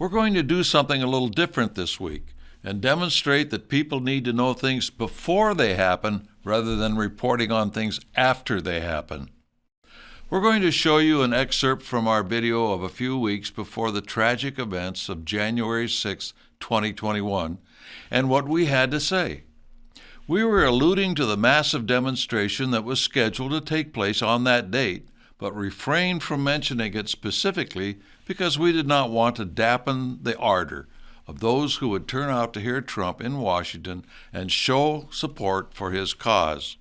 We're going to do something a little different this week and demonstrate that people need to know things before they happen rather than reporting on things after they happen. We're going to show you an excerpt from our video of a few weeks before the tragic events of January 6, 2021, and what we had to say. We were alluding to the massive demonstration that was scheduled to take place on that date, but refrained from mentioning it specifically because we did not want to dampen the ardor of those who would turn out to hear Trump in Washington and show support for his cause.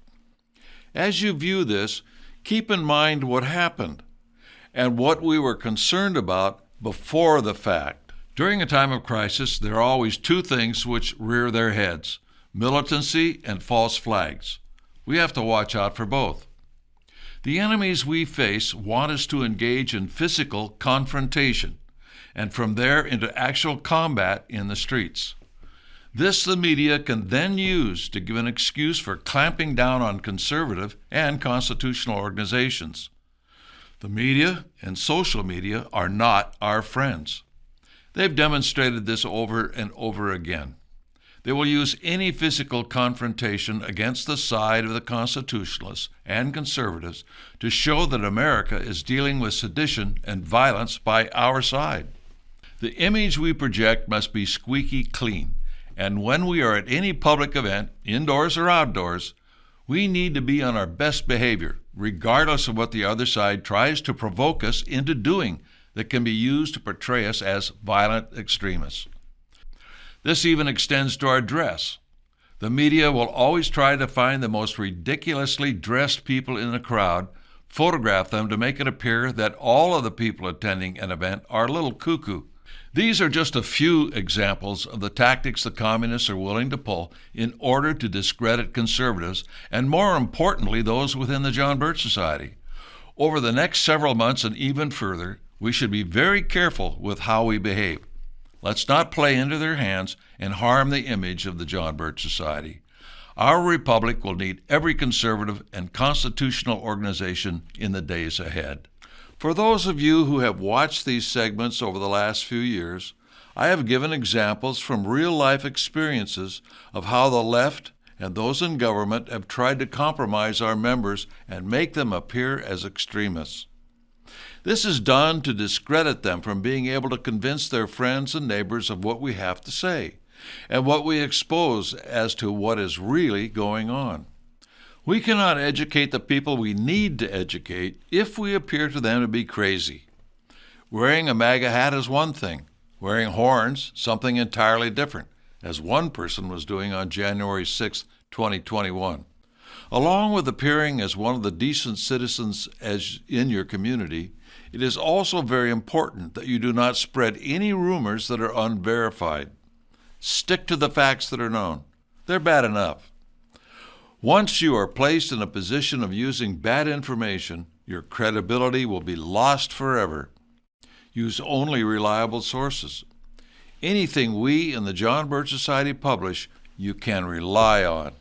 As you view this, keep in mind what happened and what we were concerned about before the fact. During a time of crisis, there are always two things which rear their heads: militancy and false flags. We have to watch out for both. The enemies we face want us to engage in physical confrontation, and from there into actual combat in the streets. This the media can then use to give an excuse for clamping down on conservative and constitutional organizations. The media and social media are not our friends. They've demonstrated this over and over again. They will use any physical confrontation against the side of the constitutionalists and conservatives to show that America is dealing with sedition and violence by our side. The image we project must be squeaky clean, and when we are at any public event, indoors or outdoors, we need to be on our best behavior, regardless of what the other side tries to provoke us into doing that can be used to portray us as violent extremists. This even extends to our dress. The media will always try to find the most ridiculously dressed people in a crowd, photograph them to make it appear that all of the people attending an event are a little cuckoo. These are just a few examples of the tactics the communists are willing to pull in order to discredit conservatives, and more importantly, those within the John Birch Society. Over the next several months and even further, we should be very careful with how we behave. Let's not play into their hands and harm the image of the John Birch Society. Our republic will need every conservative and constitutional organization in the days ahead. For those of you who have watched these segments over the last few years, I have given examples from real-life experiences of how the left and those in government have tried to compromise our members and make them appear as extremists. This is done to discredit them from being able to convince their friends and neighbors of what we have to say and what we expose as to what is really going on. We cannot educate the people we need to educate if we appear to them to be crazy. Wearing a MAGA hat is one thing. Wearing horns, something entirely different, as one person was doing on January 6, 2021. Along with appearing as one of the decent citizens as in your community, it is also very important that you do not spread any rumors that are unverified. Stick to the facts that are known. They're bad enough. Once you are placed in a position of using bad information, your credibility will be lost forever. Use only reliable sources. Anything we in the John Birch Society publish, you can rely on.